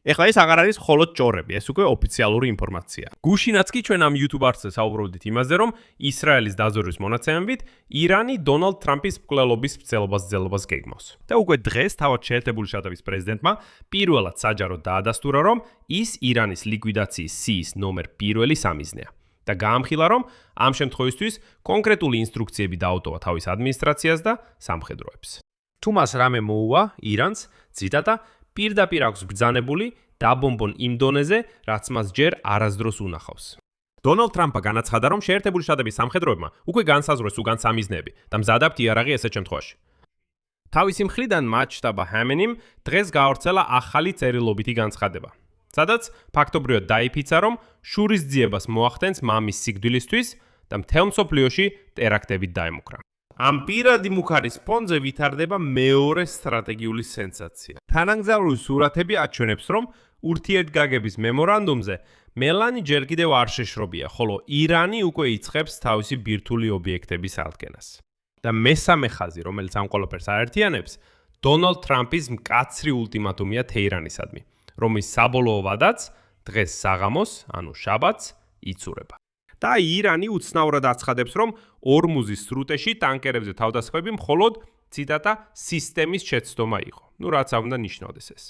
ეხლა ეს აღარ არის მხოლოდ ჭორები, ეს უკვე ოფიციალური ინფორმაცია. გუშინაც კი ჩვენ ამ YouTube არხზე საუბრობდით იმაზე, რომ ისრაელის დაზვერვის მონაცემებით ირანი დონალდ ტრამპის მკვლელობის მცდელობას გეგმავს. და უკვე დღეს თავად შეერთებული შტატების პრეზიდენტმა პირველად საჯაროდ დაადასტურა, რომ ის ირანის ლიკვიდაციის სიის ნომერ 1 სამიზნეა. და გაამხილა, რომ ამ შემთხვევისთვის კონკრეტული ინსტრუქციები დაუტოვა თავის ადმინისტრაციას და სამხედროებს. თუ მას რამე მოუვა ირანს, ციტატა, პირდაპირ აქვს ბრძანებული დაბომბონ იმ დონეზე, რაც მას ჯერ არასდროს უნახავს. დონალდ ტრამპმა განაცხადა, რომ შეერთებული შტატების სამხედროებმა უკვე განსაზღვრეს უგან სამიზნეები და მზადაბთ იარაღი ესეთ შემთხვევაში. თავისი მხრიდან მათ შტაბ ჰამენიმ დღეს გაავრცელა ახალი წერილობითი განცხადება, სადაც ფაქტობრივად დაიფიცა, რომ შურისძიებას მოახდენს მამის სიკვდილისთვის და მთელ მსოფლიოში ტერაქტებით დაემუქრა. ამ პირადი მუქარის ფონზე ვითარდება მეორე სტრატეგიული სენსაცია. თანამგზავრის სურათები აჩვენებს, რომ ურთიერთგაგების მემორანდუმზე მელანი ჯერ კიდევ არ შეშრობია, ხოლო ირანი უკვე იწყებს თავისი ბირთვული ობიექტების აღდგენას. და მესამე ხაზი, რომელიც ამ ყველაფერს აერთიანებს, დონალდ ტრამპის მკაცრი ულტიმატუმია თეირანისადმი, რომლის საბოლოო ვადაც დღეს საღამოს, ანუ შაბათს, იცურება. და ირანი უცნაურად აცხადებს, რომ ორმუზის სრუტეში ტანკერებზე თავდასხმები მხოლოდ ციტატა სისტემის შეცდომა იყო. რაც არ უნდა ნიშნავდეს ეს.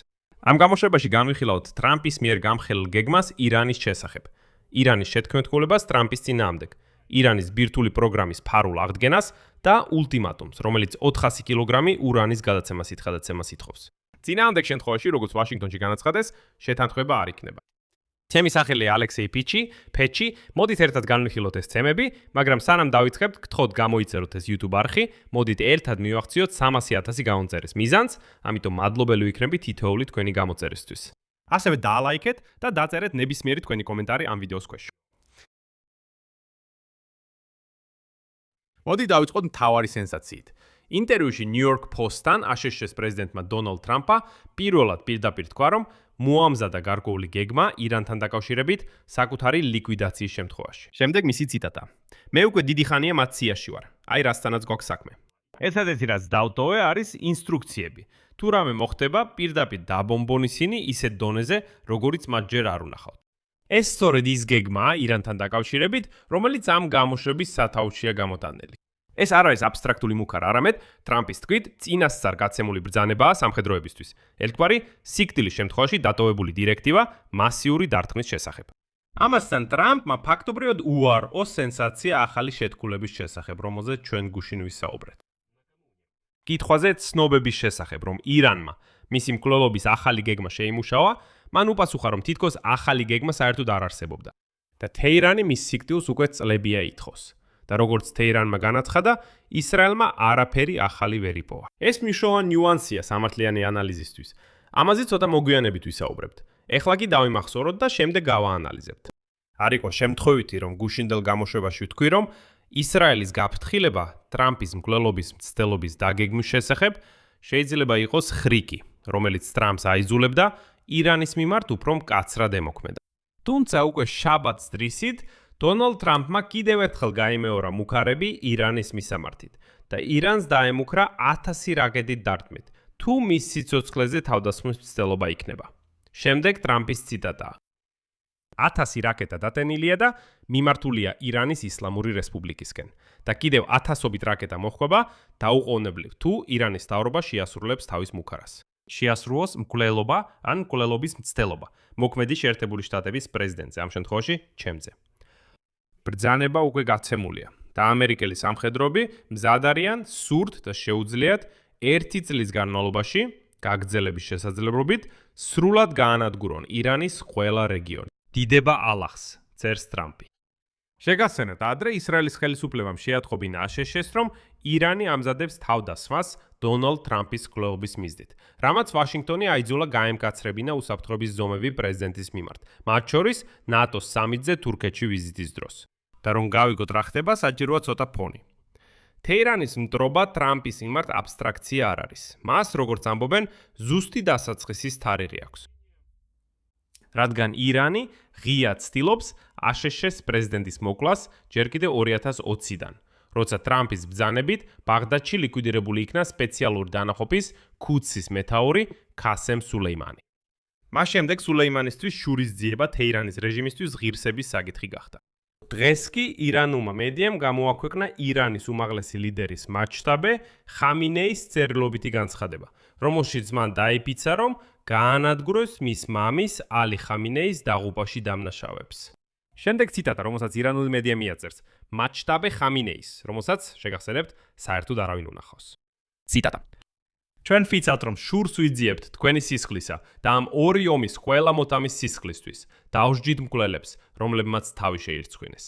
ამ გამოშვებაში განვიხილავთ ტრამპის მიერ გამხელილ გეგმას ირანის შესახებ, ირანის შეთქმულებას ტრამპის წინააღმდეგ, ირანის ბირთვული პროგრამის ფარულ აღდგენას და ულტიმატუმს, რომელიც 400 კილოგრამი ურანის გადაცემას ითხოვს. წინააღმდეგ შემთხვევაში, როგორც ვაშინგტონში განაცხადეს, შეთანხმება არ იქნება. ჩემი სახელია ალექსეი ფეჩი, მოდით ერთად განვიხილოთ ეს თემები, მაგრამ სანამ დავიწყებთ, გთხოვთ გამოიწეროთ ეს YouTube არხი, მოდით ერთად მივახციოთ 300,000 გამომწერის მიზანს, ამიტომ მადლობელი ვიქნები თითოეული თქვენი გამოწერისთვის. ასევე დაალაიქეთ და დაწერეთ ნებისმიერი თქვენი კომენტარი ამ ვიდეოს ქვეშ. მოდით დავიწყოთ მთავარი სენსაციით. ინტერვიუში New York Post-თან აშშ-ის პრეზიდენტმა დონალდ ტრამპმა პირველად პირდაპირ თქვა, რომ მოამზადა გარკვეული გეგმა ირანთან დაკავშირებით საკუთარი ლიკვიდაციის შემთხვევაში. შემდეგ მისი ციტატა. მე უკვე დიდი ხანია მათ სიაში ვარ. აი რასთანაც გვაქვს საქმე. ერთადერთი რაც დავტოვე არის ინსტრუქციები. თუ რამე მოხდება, პირდაპირ დაბომბონ ისინი ისეთ დონეზე, როგორიც მათ ჯერ არ უნახავთ. ეს სწორედ ის გეგმაა ირანთან დაკავშირებით, რომელიც ამ გამოშვების სათავშია გამოტანილი. ეს არ არის აბსტრაქტული მუქარა, არამედ ტრამპის თქმით, წინასწარ გაცემული ბრძანებაა სამხედროებისთვის. ერთგვარი სიკვდილის შემთხვევაში დატოვებული დირექტივა მასიური დარტყმის შესახებ. ამასთან ტრამპმა ფაქტობრივად უარყო სენსაცია ახალი შეთქმულების შესახებ, რომელზეც ჩვენ გუშინ ვისაუბრეთ. კითხვაზე ცნობების შესახებ, რომ ირანმა მისი მკვლელობის ახალი გეგმა შეიმუშავა, მან უპასუხა, რომ თითქოს ახალი გეგმა საერთოდ არ არსებობდა და თეირანი მის სიკვდილს უკვე წლებია ითხოვს. და როგორც თეირანმა განაცხადა, ისრაელმა არაფერი ახალი ვერ იპოვა. ეს მნიშვნელოვანი ნიუანსია სამართლიანი ანალიზისთვის. ამაზე ცოტა მოგვიანებით ვისაუბრებთ. ეხლა კი დავიმახსოვროთ და შემდეგ გავაანალიზებთ. არ იყო შემთხვევითი, რომ გუშინდელ გამოშვებაში ვთქვი, რომ ისრაელის გაფრთხილება ტრამპის მკვლელობის მცდელობის დაგეგმვის შესახებ შეიძლება იყოს ხრიკი, რომელიც ტრამპს აიძულებდა ირანის მიმართ უფრო მკაცრად ემოქმედა. თუმცა უკვე შაბათს დრისით დონალდ ტრამპმა კიდევ ერთხელ გაიმეორა მუქარები ირანის მისამართით და ირანს დაემუქრა 1000 რაკეტით დარტყმით, თუ მის სიცოცხლეზე თავდასხმის მცდელობა იქნება. შემდეგ ტრამპის ციტატაა. 1000 რაკეტა დატენილია და მიმართულია ირანის ისლამური რესპუბლიკისკენ და კიდევ 1000-ობით რაკეტა მოჰყვება დაუყოვნებლივ, თუ ირანის მთავრობა შეასრულებს თავის მუქარას. შეასრულოს მკვლელობა ან მკვლელობის მცდელობა, მოქმედი შეერთებული შტატების პრეზიდენტზე, ამ შემთხვევაში ჩემზე. ბრძანება უკვე გაცემულია და ამერიკელი სამხედროები მზად არიან სურთ და შეუძლიათ 1 წლის განმავლობაში გაგრძელების შესაძლებლობით სრულად გაანადგურონ ირანის ყველა რეგიონი. დიდება ალახს, წერს ტრამპი. შეგასცენოთ, ადრე ისრაელის ხელისუფლებამ შეატყობინა აშშ-ს, რომ ირანი ამზადებს თავდასხმას დონალდ ტრამპის მკვლელობის მიზნით, რამაც ვაშინგტონი აიძულა გაემკაცრებინა უსაფრთხოების ზომები პრეზიდენტის მიმართ, მათ შორის ნატოს სამიტზე თურქეთში ვიზიტის დროს. და რომ გავიგოთ რა ხდება, საჭიროა ცოტა ფონი. თეირანის მტრობა ტრამპის მიმართ აბსტრაქცია არ არის. მას, როგორც ამბობენ, ზუსტი დასაწყისის თარიღი აქვს. რადგან ირანი ღიად ცდილობს აშშ-ის პრეზიდენტის მოკვლას ჯერ კიდევ 2020-დან, როცა ტრამპის ბრძანებით ბაღდადში ლიკვიდირებული იქნა სპეციალური დანაყოფის ქუდსის მეთაური ქასემ სულეიმანი. მას შემდეგ სულეიმანისთვის შურის ძიება თეირანის რეჟიმისთვის ღირსების საკითხი გახდა. დღეს კი ირანულმა მედიამ გამოაქვეყნა ირანის უმაღლესი ლიდერის მასშტაბე ხამინეის წერილობითი განცხადება, რომელშიც მან დაიფიცა, რომ გაანადგუროს მის მამის ალი ხამინეის დაღუპვაში დამნაშავებს. შემდეგ ციტატა, რომელსაც ირანული მედია მიაწერს, მასშტაბე ხამინეის, რომელსაც შეგახსენებთ, საერთოდ არავინ უნახავს. ციტატა. ჩვენ ვფიცავთ, რომ შურს ვიძიებთ თქვენი სისხლისა და ამ ორი ომის ყველა მოთამის სისხლისთვის, დაუსჯით მკვლელებს, რომლებმაც თავი შეირცხვინეს.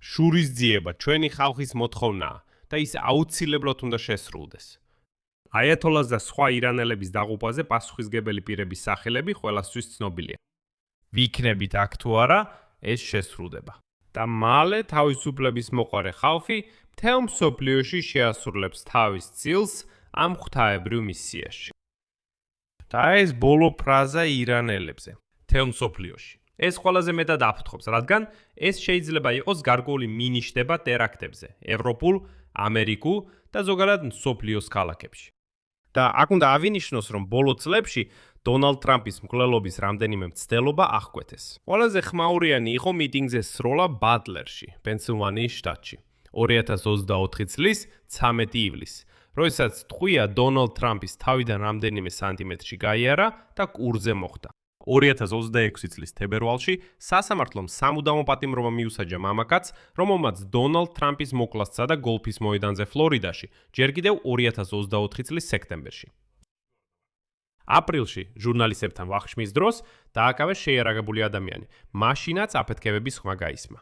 შურის ძიება ჩვენი ხალხის მოთხოვნაა და ის აუცილებლად უნდა შესრულდეს. აიათოლას და სხვა ირანელების დაღუპვაზე პასუხისგებელი პირების სახელები ყველასთვის ცნობილია. ვიქნებით აქ თუ არა, ეს შესრულდება. და მალე თავისუფლების მოყარე ხალხი მთელ მსოფლიოში შეასრულებს თავის წილს ამ ღვთაებრივ მისიაში. და ეს ბოლო ფრაზა ირანელებზე, მთელ მსოფლიოში. ეს ყველაზე მეტად აფრთხობს, რადგან ეს შეიძლება იყოს გარკვეული მინიშნება ტერაქტებზე, ევროპულ, ამერიკულ და ზოგადად მსოფლიოს ქალაქებში. და აქ უნდა ავინიშნოს, რომ ბოლო წლებში დონალდ ტრამპის მკვლელობის რამდენიმე მცდელობა აღკვეთეს. ყველაზე ხმაურიანი იყო მიტინგზე სროლა ბატლერში, პენსილვანიის შტატში, 2024 წლის 13 ივლისს. როდესაც ტყვია დონალდ ტრამპის თავიდან რამდენიმე სანტიმეტრში გაიარა და კურზე მოხვდა. 2026 წლის თებერვალში სასამართლომ სამუდამო პატიმრობა მიუსაჯა მამაკაცს, რომელმაც დონალდ ტრამპის მოკლა სცადა გოლფის მოედანზე ფლორიდაში, ჯერ კიდევ 2024 წლის სექტემბერში. აპრილში ჟურნალისტებთან ვახშმის დროს დააკავეს შეიარაღებული ადამიანი, მაშინაც აფეთქებების ხმა გაისმა.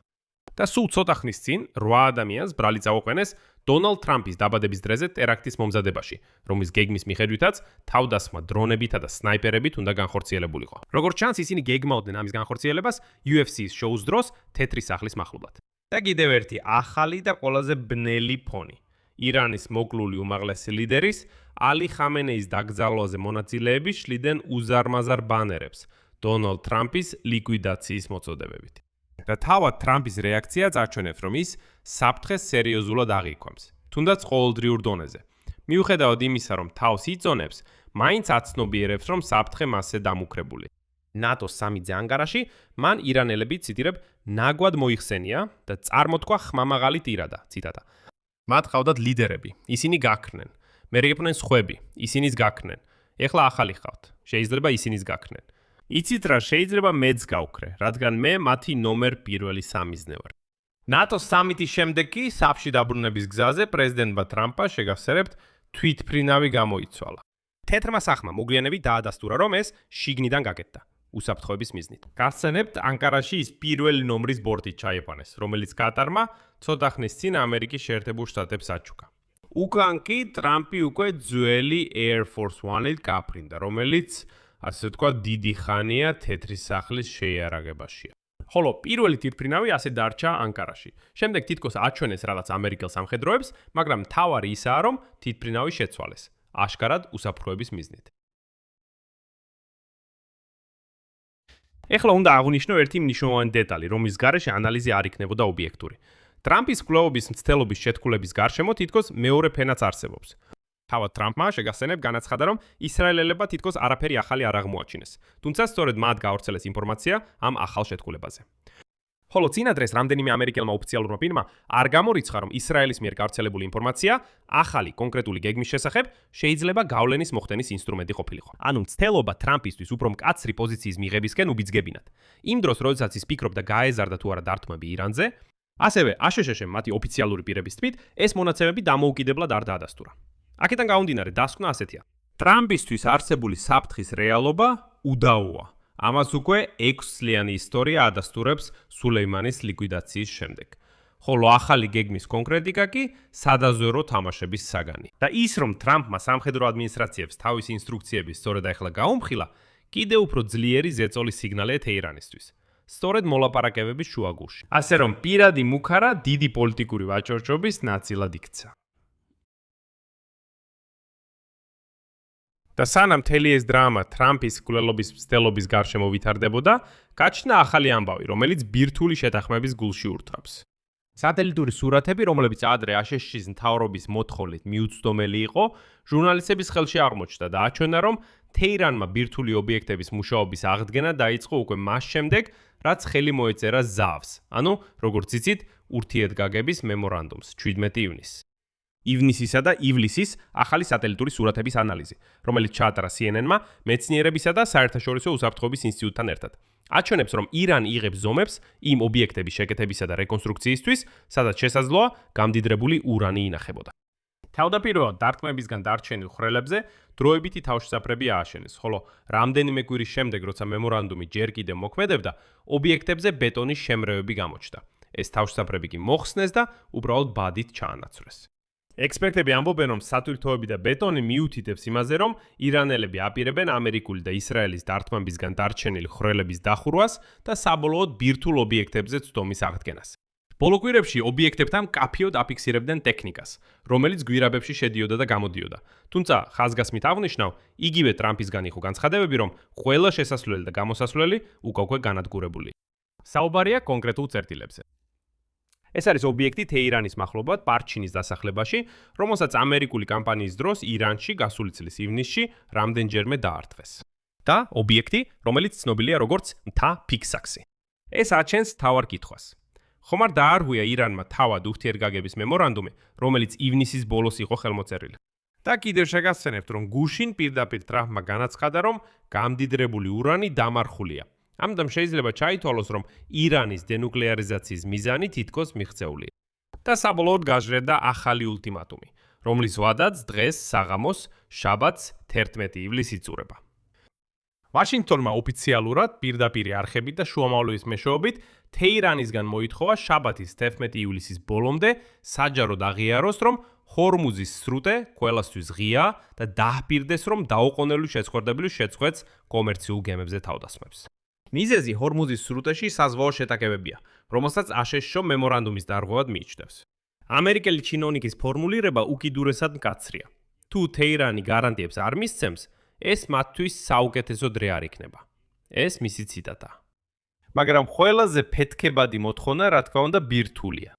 და სულ ცოტა ხნის წინ 8 ადამიანს ბრალი წაუყენეს დონალდ ტრამპის დაბადების დრეზე ტერაქტის მომზადებაში, რომლის გეგმის მიხედვითაც თავდასხმა დრონებითა და სნაიპერებით უნდა განხორციელებულიყო. როგორც ჩანს, ისინი გეგმავდნენ ამის განხორციელებას UFC-ის შოუს დროს თეთრი სახლის მახლობლად. და კიდევ ერთი ახალი და ყველაზე ბნელი ფონი. ირანის მოკლული უმაღლესი ლიდერის ალი ხამენეის დაკრძალვაზე მონაწილეები შლიდნენ უზარმაზარ ბანერებს დონალდ ტრამპის ლიკვიდაციის მოწოდებებით. და თავად ტრამპის რეაქცია წარჩვენებს, რომ ის საფრთხეს სერიოზულად აღიქვამს, თუნდაც ყოველდღიურ დონეზე. მიუხედავად იმისა, რომ თავს იწონებს, მაინც აცნობიერებს, რომ საფრთხე მასზე დამუქრებული. ნატოს სამიტზე ანგარაში მან ირანელები, ციტირებ, ნაგვად მოიხსენია და წარმოთქვა ხმამაღალი ტირადა, ციტატა. მათ ყავდათ ლიდერები, ისინი გაქრნენ. მე რეკეფნენ სხვები, ისინიც გაქრნენ. ეხლა ახალი ხავთ, შეიძლება ისინიც გაქრნენ. იცით რა, შეიძლება მეც გავქრე, რადგან მე მათი ნომერ პირველი სამიზნე ვარ. ნატოს სამიტის შემდეგ კი საფში დაბრუნების გზაზე პრეზიდენტმა ტრამპმა შეგახსენებთ თვითმფრინავი გამოიცვალა. თეთრმა სახმა მოგვიანებით დაადასტურა, რომ ეს შიგნიდან გაკეთდა, უსაფრთხოების მიზნით. გასცენებთ, ანკარაში ის პირველი ნომრის ბორტით ჩაიყვანეს, რომელიც კატარმა ცოტა ხნის წინ ამერიკის შეერთებულ შტატებს აჩუქა. უკან კი ტრამპი უკვე ძველი Air Force One-ით გაფრინდა, რომელიც ასე თქვა დიდი ხანია თეთრი სახლის შეიარაღებაშია. ხოლო პირველი თვითმფრინავი ასე დარჩა ანკარაში. შემდეგ თითქოს აჩვენეს რაღაც ამერიკელ სამხედროებს, მაგრამ მთავარი ისაა, რომ თვითმფრინავი შეცვალეს, აშკარად უსაფრთხოების მიზნით. ეხლა უნდა აღვნიშნო ერთი მნიშვნელოვანი დეტალი, რომლის გარეშე ანალიზი არ იქნებოდა ობიექტური. ტრამპის მკვლელობის მცდელობის შეთქმულების გარშემო თითქოს მეორე ფენაც არსებობს. თავად ტრამპმა შეგახსენებ განაცხადა, რომ ისრაელელებმა თითქოს არაფერი ახალი არ აღმოაჩინეს, თუმცა სწორედ მათ გაავრცელეს ინფორმაცია ამ ახალ შეთქმულებაზე. ხოლო წინადრეს რამდენიმე ამერიკელმა ოფიციალურმა პირმა არ გამორიცხა, რომ ისრაელის მიერ გავრცელებული ინფორმაცია ახალი კონკრეტული გეგმის შესახებ შეიძლება გავლენის მოხდენის ინსტრუმენტი ყოფილიყო. ანუ მცდელობა ტრამპისთვის უფრო მკაცრი პოზიციის მიღებისკენ უბიძგებინათ. იმ დროს, როდესაც ის ფიქრობდა გაეზარდა თუ არა დართმები ირანზე, ასევე აშშ-ში მათი ოფიციალური პირების თქმით, ეს მონაცემები დამოუკიდებლად არ დაადასტურა. აქედან გამომდინარე, დასკვნა ასეთია. ტრამპისთვის არსებული საფრთხის რეალობა უდაოა. ამას უკვე 6 წლიანი ისტორია ადასტურებს სულეიმანის ლიკვიდაციის შემდეგ. ხოლო ახალი გეგმის კონკრეტიკა კი სადაზვერო თამაშების საგანი. და ის, რომ ტრამპმა სამხედრო ადმინისტრაციებს თავის ინსტრუქციების სწორედ ახლა გაუმხილა, კიდევ უფრო ძლიერი ზეწოლის სიგნალია თეირანისთვის. სწორედ მოლაპარაკებების შუაგულში. ასე რომ პირადი მუქარა დიდი პოლიტიკური ვაჭრობის ნაწილად იქცა. და სანამ მთელი ეს დრამა ტრამპის მკვლელობის მცდელობის გარშემო ვითარდებოდა, გაჩნდა ახალი ამბავი, რომელიც ბირთვული შეთანხმების გულში ურთავს. სატელიტური სურათები, რომლებიც ადრე აშშ-ის მთავრობის მოთხოვნით მიუწვდომელი იყო, ჟურნალისტების ხელში აღმოჩნდა და აჩვენა, რომ თეირანმა ბირთვული ობიექტების მუშაობის აღდგენა დაიწყო უკვე მას შემდეგ, რაც ხელი მოეწერა ზავს, ანუ, როგორც იცით, ურთიერთგაგების მემორანდუმს 17 ივნისს. ივნისისა და ივლისის ახალი სატელიტური სურათების ანალიზი, რომელიც ჩაატარა CNN-მა მეცნიერებისა და საერთაშორისო უსაფრთხოების ინსტიტუტთან ერთად. აჩვენებს, რომ ირანი იღებს ზომებს იმ ობიექტების შეკეთებისა და რეკონსტრუქციისთვის, სადაც შესაძლოა გამდიდრებული ურანი ინახებოდა. თავდაპირველად დარტყმებისგან დარჩენილ ხვრელებზე დროებითი თავშესაფრები ააშენეს, ხოლო რამდენიმე კვირის შემდეგ, როცა მემორანდუმი ჯერ კიდევ მოქმედებდა, ობიექტებზე ბეტონის შემრევები გამოჩნდა. ეს თავშესაფრები კი მოხსნეს და უბრალოდ ბადით ჩაანაცვლეს. ექსპერტები ამბობენ, რომ სათვირთოები და ბეტონი მიუთითებს იმაზე, რომ ირანელები აპირებენ ამერიკული და ისრაელის დარტყმებისგან დარჩენილი ხვრელების დახურვას და საბოლოოდ ბირთვულ ობიექტებზე ცდომის აღდგენას. ბოლო კვირებში ობიექტებთან მკაფიოდ აფიქსირებდნენ ტექნიკას, რომელიც გვირაბებში შედიოდა და გამოდიოდა. თუმცა, ხაზგასმით აღნიშნავ, იგივე ტრამპისგან იყო განცხადებები, რომ ყველა შესასვლელი და გამოსასვლელი უკვე განადგურებული. საუბარია კონკრეტულ წერტილებზე. ეს არის ობიექტი თეირანის მახლობლად პარჩინის დასახლებაში, რომელსაც ამერიკული კამპანიის დროს ირანში გასული წლის ივნისში რამდენჯერმე დაართვეს. და ობიექტი, რომელიც ცნობილია როგორც მთა ფიქსაქსი. ეს აჩენს მთავარ კითხვას. ხომ არ დაარღვია ირანმა თავად ურთიერთგაგების მემორანდუმი, რომელიც ივნისის ბოლოს იყო ხელმოწერილი. და კიდევ შეგასცენებთ, რომ გუშინ პირდაპირ ტრამპმა განაცხადა, რომ გამდიდრებული ურანი დამარხულია. ამიტომ შეიძლება ჩაითვალოს, რომ ირანის დენუკლეარიზაციის მიზანი თითქოს მიღწეულია. და საბოლოოდ გაჟღერდა ახალი ულტიმატუმი, რომლის ვადაც დღეს საღამოს შაბათს 11 ივლისს იწურება. ვაშინგტონმა ოფიციალურად პირდაპირ არხებით და შუამავლობის მეშვეობით თეირანისგან მოითხოვა შაბათის 11 ივლისის ბოლომდე საჯაროდ აღიაროს, რომ ჰორმუზის სრუტე ყველასთვის ღია და დაჰპირდეს, რომ დაუყოვნებლივ შეცხორდებული შეწყვეტს კომერციულ გემებზე თავდასხმებს. მიზეზი ჰორმუზის სრუტეში საზღვაო შეტაკებებია, რომელსაც აშშ მემორანდუმის დარღვევად მიიჩნევს. ამერიკელი ჩინოვნიკის ფორმულირება უკიდურესად მკაცრია. თუ თეირანი გარანტიებს არ მისცემს, ეს მათთვის საუკეთესო დღე არ იქნება. ეს მისი ციტატა. მაგრამ ყველაზე ფეთქებადი მოთხოვნა, რა თქმა უნდა, ბირთვულია.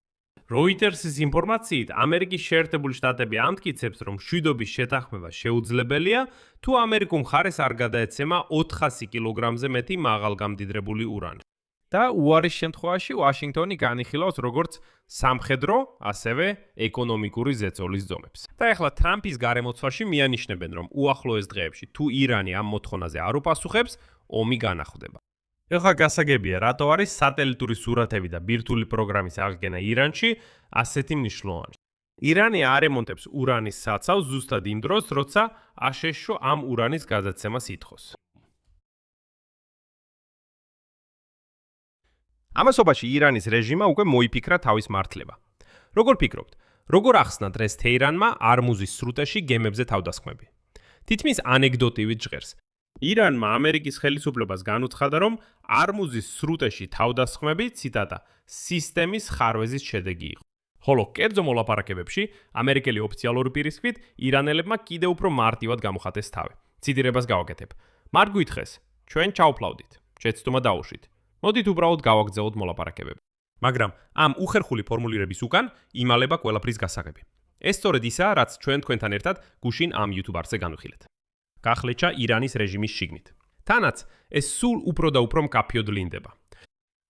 Reuters-ის ინფორმაციით, ამერიკის შეერთებული შტატები ამტკიცებს, რომ მშვიდობის შეთანხმება შეუძლებელია, თუ ამერიკულ მხარეს არ გადაეცემა 400 კილოგრამზე მეტი მაღალგამდიდრებული ურანი. და უარის შემთხვევაში ვაშინგტონი განიხილავს როგორც სამხედრო, ასევე ეკონომიკური ზეწოლის ზომებს. და ახლა ტრამპის გარემოცვაში მიანიშნებენ, რომ უახლოეს დღეებში, თუ ირანი ამ მოთხოვნაზე არ უპასუხებს, ომი განახლდება. ეხლა გასაგებია, რატო არის სატელიტური სურათები და ბირთვული პროგრამის აღდგენა ირანში ასეთი მნიშვნელოვანი. ირანი არ ემონტებს ურანის საცავს ზუსტად იმ დროს, როცა აშშ ამ ურანის გადაცემას ითხოვს. ამასობაში ირანის რეჟიმმა უკვე მოიფიქრა თავის მართლება. როგორ ფიქრობთ, როგორ ახსნა დღეს თეირანმა არმუზის სრუტეში გემებზე თავდასხმები? თითქმის ანეკდოტივით ჟღერს. ირანმა ამერიკის ხელისუფლებას განუცხადა, რომ არმუზის სრუტეში თავდასხმები, ციტატა, სისტემის ხარვეზის შედეგი იყო. ხოლო კერძო მოლაპარაკებებში ამერიკელი ოფიციალური პირისქვით ირანელებმა კიდევ უფრო მარტივად გამოხატეს თავი. ციტირებას გავაკეთებ. მათ გვითხრეს, ჩვენ ჩავფლავდით, შეცდომა დაუშვით. მოდით უბრალოდ გავაგრძელოთ მოლაპარაკებები. მაგრამ ამ უხერხული ფორმულირების უკან იმალება ყველაფრის გასაღები. ეს სწორედ ისაა, რაც ჩვენ თქვენთან ერთად გუშინ ამ YouTube არხზე განვიხილეთ. გახლეჩა ირანის რეჟიმის შიგნით. თანაც ეს სულ უფრო და უფრო მკაფიოდ ლინდება.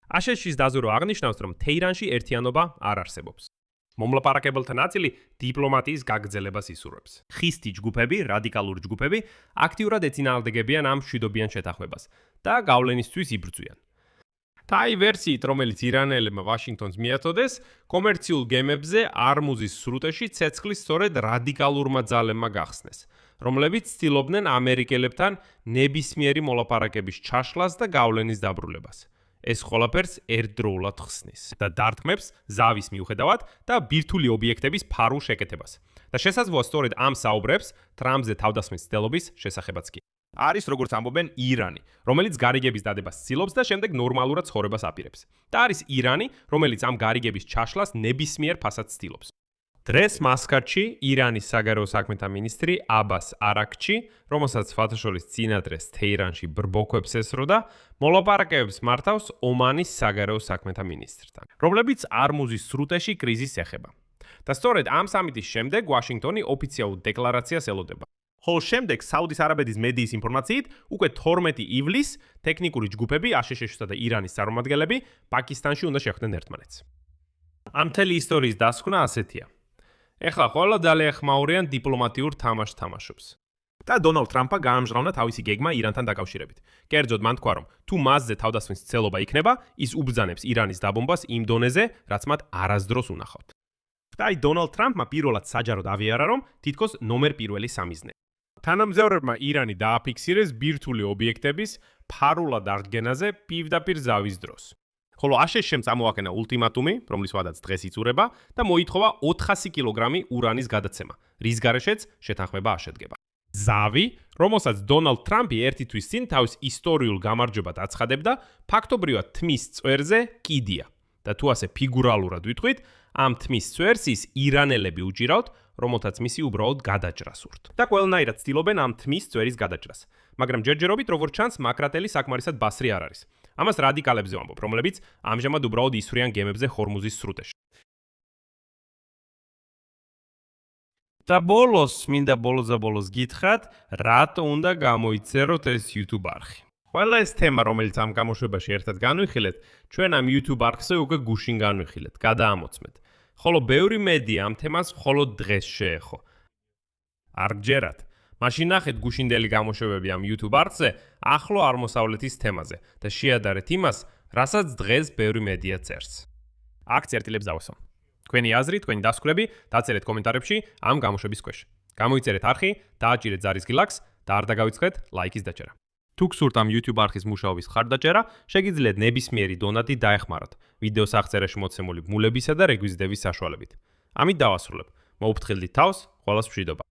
აშშ-ის დაზვერვა აღნიშნავს, რომ თეირანში ერთიანობა არ არსებობს. მომლაპარაკებელთა ნაწილი დიპლომატიის გაგრძელებას ისურვებს. ხისტი ჯგუფები, რადიკალური ჯგუფები აქტიურად ეწინააღმდეგებიან ამ მშვიდობიან შეთანხმებას და გავლენისთვის იბრძვიან. თაი ვერსიით, რომელიც ირანელებმა ვაშინგტონს მიაწოდეს, კომერციულ გემებზე არმუზის სრუტეში ცეცხლის სწორედ რადიკალურმა ძალებმა გახსნეს, რომლებიც ცდილობდნენ ამერიკელებთან ნებისმიერი მოლაპარაკების ჩაშლას და გავლენის დაბრუნებას. ეს ყველაფერს ერთდროულად ხსნის და დარტყმებს ზავის მიუხედავად და ბირთვული ობიექტების ფარულ შეკეთებას. და შესაძლოა სწორედ ამ საუბრებს ტრამპზე თავდასხმის მცდელობის შესახებაც კი. არის როგორც ამბობენ ირანი, რომელიც გარიგების დადებას ცდილობს და შემდეგ ნორმალურად ცხოვრებას აპირებს. და არის ირანი, რომელიც ამ გარიგების ჩაშლას ნებისმიერ ფასად ცდილობს. დღეს მასკატში ირანის საგარეო საქმეთა მინისტრი აბას არაქჩი, რომელსაც ფათაშოლის წინადრეს თეირანში ბრბოქვებს ესროდა, მოლაპარაკებებს მართავს ომანის საგარეო საქმეთა მინისტრთან, რომლებიც არმუზის სრუტეში კრიზისს ეხება. და სწორედ ამ სამიტის შემდეგ ვაშინგტონი ოფიციალურ დეკლარაციას ელოდება. ხოლო შემდეგ საუდის არაბეთის მედიის ინფორმაციით, უკვე 12 ივლისს ტექნიკური ჯგუფები აშშ-სა და ირანის წარმომადგენლები პაკისტანში უნდა შეხვდნენ ერთმანეთს. ამ მთელი ისტორიის დასკვნა ასეთია. ეხლა ყველა ძალიან ხმაურიან დიპლომატიურ თამაშს თამაშობს. და დონალდ ტრამპმა გაამჟღავნა თავისი გეგმა ირანთან დაკავშირებით. კერძოდ მან თქვა, რომ თუ მასზე თავდასხმის ცელობა იქნება, ის უბრძანებს ირანის დაბომბას იმ დონეზე, რაც მათ არასდროს უნახავთ. და აი დონალდ ტრამპმა პირველად საჯაროდ ავიარა, რომ თითქოს ნომერ პირველი სამიზნე. თანამგზავრებმა ირანი დააფიქსირეს ბირთვული ობიექტების ფარულად აღდგენაზე პირდაპირ ზავის დროს. ხოლო აშშ-მ წამოაყენა ულტიმატუმი, რომლის ვადაც დღეს იწურება და მოითხოვა 400 კილოგრამი ურანის გადაცემა, რის გარეშეც შეთანხმება აშედგება. ზავი, რომელსაც დონალდ ტრამპი ერთი თვის წინ თავის ისტორიულ გამარჯვებად აცხადებდა, ფაქტობრივად თმის წვერზე კიდია. და თუ ასე ფიგურალურად ვიტყვით, ამ თმის წვერს ის ირანელები უჭირავთ, რომელთაც მისი უბრალოდ გადაჭრა სურთ. და ყველანაირად ცდილობენ ამ თმის წვერის გადაჭრას. მაგრამ ჯერჯერობით, როგორც ჩანს, მაკრატელი საკმარისად ბასრი არ არის. ამას რადიკალებზე ვამბობ, რომლებიც ამჟამად უბრალოდ ისვრიან გემებზე ჰორმუზის სრუტეში. და ბოლოს, მინდა ბოლოს გითხრათ, რატო უნდა გამოიწეროთ ეს YouTube არხი. ყველა ეს თემა, რომელიც ამ გამოშვებაში ერთად განვიხილეთ, ჩვენ ამ YouTube არხზე უკვე გუშინ განვიხილეთ, გადაამოწმეთ. ხოლო ბევრი მედია ამ თემას მხოლოდ დღეს შეეხო. არ გჯერათ. მაშინ ნახეთ გუშინდელი გამოშვებები ამ YouTube არხზე ახლო აღმოსავლეთის თემაზე და შეადარეთ იმას, რასაც დღეს ბევრი მედია წერს. აქ წერტილებს დავესვამ. თქვენი აზრი, თქვენი დასკვნები დაწერეთ კომენტარებში ამ გამოშვების ქვეშ. გამოიწერეთ არხი, დააჭირეთ ზარისხი ლайკს და არ დაგავიწყდეთ ლაიკის დაჭერა. თუ გსურთ ამ YouTube არხის მუშაობის ხარდაჭერა, შეგიძლიათ ნებისმიერი დონატი დაეხმაროთ ვიდეოს აღწერაში მოცემული ბმულებისა და რეგვიზიტების საშუალებით. ამით დავასრულებ. მოუფრთხილდით თავს, ყველას მშვიდობა.